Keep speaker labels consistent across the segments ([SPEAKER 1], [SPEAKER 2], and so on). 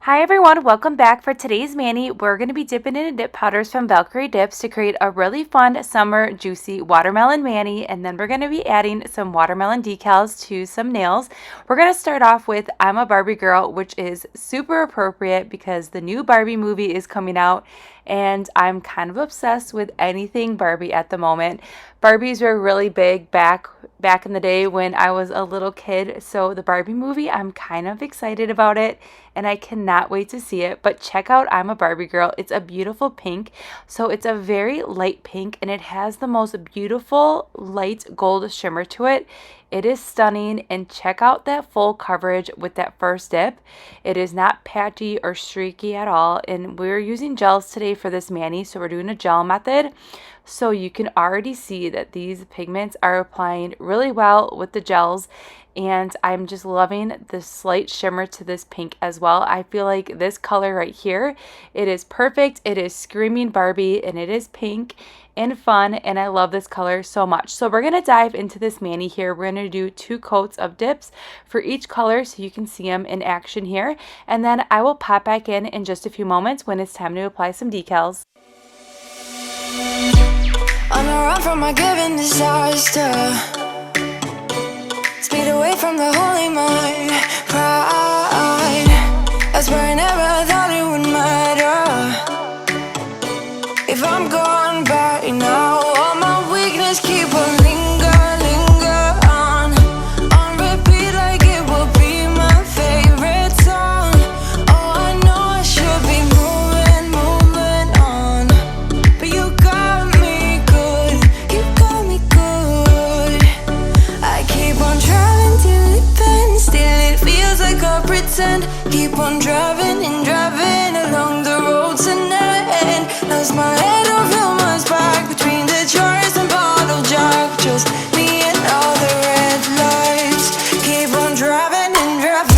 [SPEAKER 1] Hi everyone, welcome back. For today's mani, we're going to be dipping into dip powders from Valkyrie Dips to create a really fun summer juicy watermelon mani, and then we're going to be adding some watermelon decals to some nails. We're going to start off with I'm a Barbie Girl, which is super appropriate because the new Barbie movie is coming out and I'm kind of obsessed with anything Barbie at the moment. Barbies were really big back in the day when I was a little kid, so the Barbie movie, I'm kind of excited about it and I cannot wait to see it. But check out I'm a Barbie Girl. It's a beautiful pink, so it's a very light pink and it has the most beautiful light gold shimmer to it. It is stunning, and check out that full coverage with that first dip. It is not patchy or streaky at all, and we're using gels today for this mani, so we're doing a gel method. So you can already see that these pigments are applying really well with the gels, and I'm just loving the slight shimmer to this pink as well. I feel like this color right here, it is perfect. It is screaming Barbie and it is pink and fun, and I love this color so much. So we're going to dive into this mani here. We're going to do 2 coats of dips for each color so you can see them in action here, and then I will pop back in just a few moments when it's time to apply some decals.
[SPEAKER 2] On a run from my given disaster, speed away from the holy mind, pride. That's where I never thought it would matter. If I'm gone by now, all my weakness keep on linger on repeat like it will be my favorite song. Oh, I know I should be moving on, but you got me good, you got me good. I keep on driving till it bends, still it feels like I pretend. Keep on driving and driving along the road tonight. Lost my head over my back between the jars and bottle jack. Just me and all the red lights. Keep on driving and driving.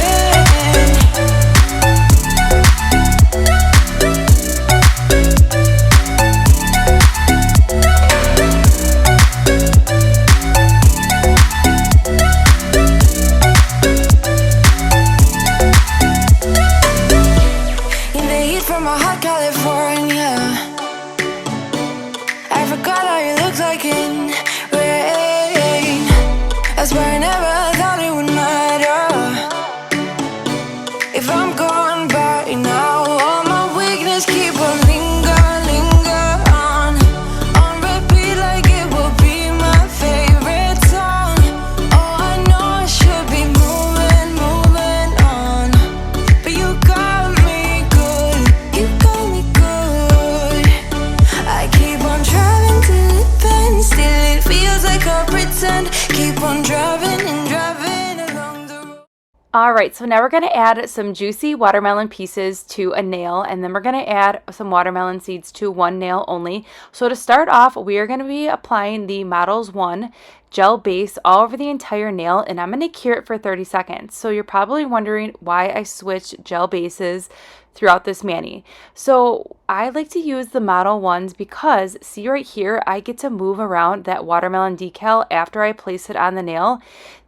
[SPEAKER 2] In the heat from a hot California, I forgot how you looked like in rain. I swear I never thought it would matter. If I'm gone by now, all my weakness keep on linger on repeat like it will be my favorite song. Oh, I know I should be moving on, but you got me good, you got me good. I keep on driving till it bends, still it feels like I pretend. Keep on driving and driving along the road.
[SPEAKER 1] Alright, so now we're going to add some juicy watermelon pieces to a nail, and then we're going to add some watermelon seeds to one nail only. So to start off, we are going to be applying the Models 1 gel base all over the entire nail, and I'm going to cure it for 30 seconds. So you're probably wondering why I switched gel bases throughout this mani. So I like to use the Model 1s because, see right here, I get to move around that watermelon decal after I place it on the nail.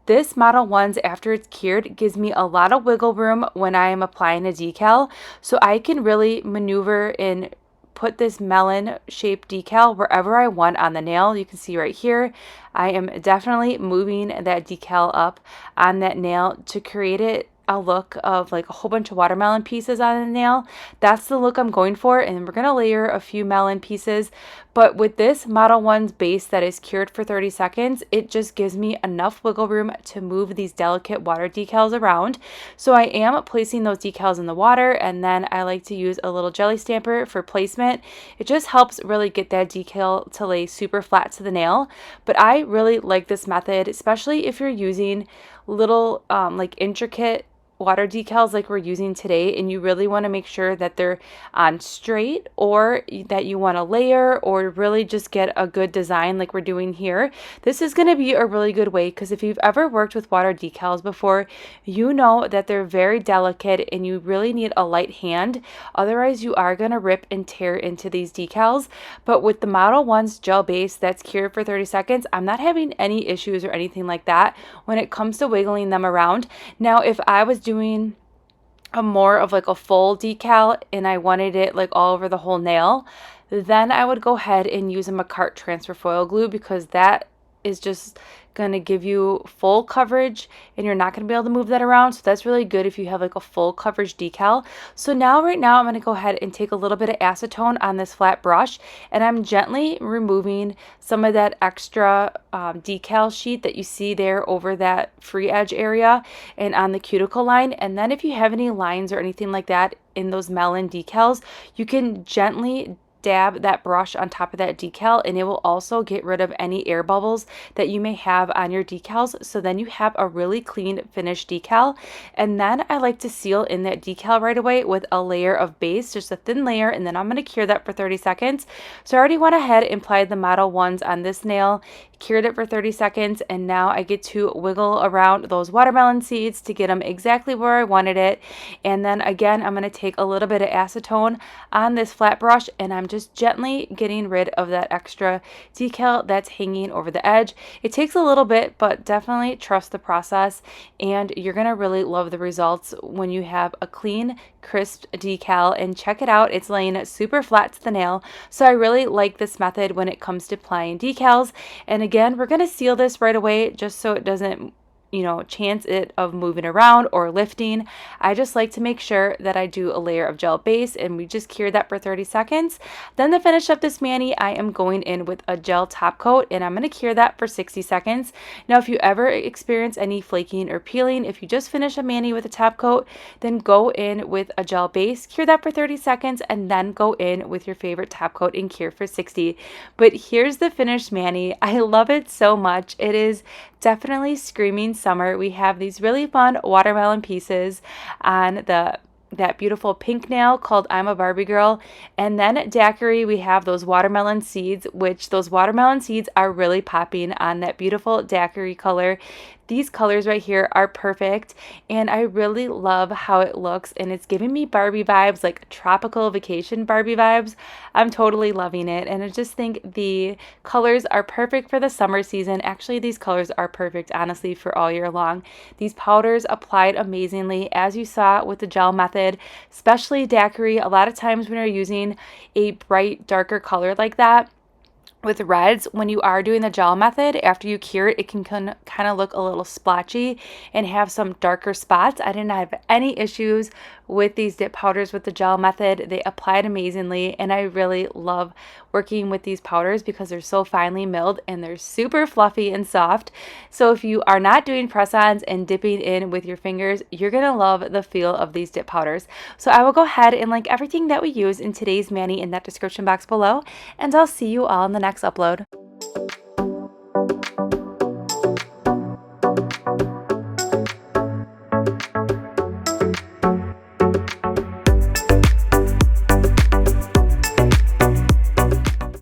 [SPEAKER 1] This Model 1s, after it's cured, gives me a lot of wiggle room when I am applying a decal, so I can really maneuver and put this melon shaped decal wherever I want on the nail. You can see right here, I am definitely moving that decal up on that nail to create it a look of like a whole bunch of watermelon pieces on the nail. That's the look I'm going for, and we're going to layer a few melon pieces. But with this Model 1's base that is cured for 30 seconds, it just gives me enough wiggle room to move these delicate water decals around. So I am placing those decals in the water, and then I like to use a little jelly stamper for placement. It just helps really get that decal to lay super flat to the nail. But I really like this method, especially if you're using little like intricate water decals like we're using today, and you really want to make sure that they're on straight, or that you want to layer, or really just get a good design like we're doing here. This is going to be a really good way, because if you've ever worked with water decals before, you know that they're very delicate and you really need a light hand. Otherwise you are going to rip and tear into these decals. But with the Model 1's gel base that's cured for 30 seconds, I'm not having any issues or anything like that when it comes to wiggling them around. Now, if I was doing a more of like a full decal and I wanted it like all over the whole nail, then I would go ahead and use a Macart transfer foil glue, because that is just going to give you full coverage and you're not going to be able to move that around. So that's really good if you have like a full coverage decal. So right now I'm going to go ahead and take a little bit of acetone on this flat brush, and I'm gently removing some of that extra decal sheet that you see there over that free edge area and on the cuticle line. And then if you have any lines or anything like that in those melon decals, you can gently dab that brush on top of that decal, and it will also get rid of any air bubbles that you may have on your decals. So then you have a really clean finished decal. And then I like to seal in that decal right away with a layer of base, just a thin layer, and then I'm going to cure that for 30 seconds. So I already went ahead and applied the Modelones on this nail, cured it for 30 seconds, and now I get to wiggle around those watermelon seeds to get them exactly where I wanted it. And then again, I'm going to take a little bit of acetone on this flat brush, and I'm just gently getting rid of that extra decal that's hanging over the edge. It takes a little bit, but definitely trust the process, and you're going to really love the results when you have a clean, crisp decal. And check it out, it's laying super flat to the nail. So I really like this method when it comes to applying decals. And again, we're going to seal this right away just so it doesn't chance it of moving around or lifting. I just like to make sure that I do a layer of gel base, and we just cure that for 30 seconds. Then to finish up this mani, I am going in with a gel top coat, and I'm going to cure that for 60 seconds. Now, if you ever experience any flaking or peeling, if you just finish a mani with a top coat, then go in with a gel base, cure that for 30 seconds, and then go in with your favorite top coat and cure for 60. But here's the finished mani. I love it so much. It is definitely screaming summer. We have these really fun watermelon pieces on that beautiful pink nail called I'm a Barbie Girl. And then at Daquiri, we have those watermelon seeds, which those watermelon seeds are really popping on that beautiful Daquiri color. These colors right here are perfect, and I really love how it looks, and it's giving me Barbie vibes, like tropical vacation Barbie vibes. I'm totally loving it, and I just think the colors are perfect for the summer season. Actually, these colors are perfect, honestly, for all year long. These powders applied amazingly, as you saw with the gel method, especially Daquiri. A lot of times when you're using a bright, darker color like that, with reds, when you are doing the gel method, after you cure it, it can kind of look a little splotchy and have some darker spots. I didn't have any issues with these dip powders with the gel method. They applied amazingly, and I really love working with these powders because they're so finely milled and they're super fluffy and soft. So if you are not doing press-ons and dipping in with your fingers, you're gonna love the feel of these dip powders. So I will go ahead and link everything that we use in today's mani in that description box below, and I'll see you all in the next upload.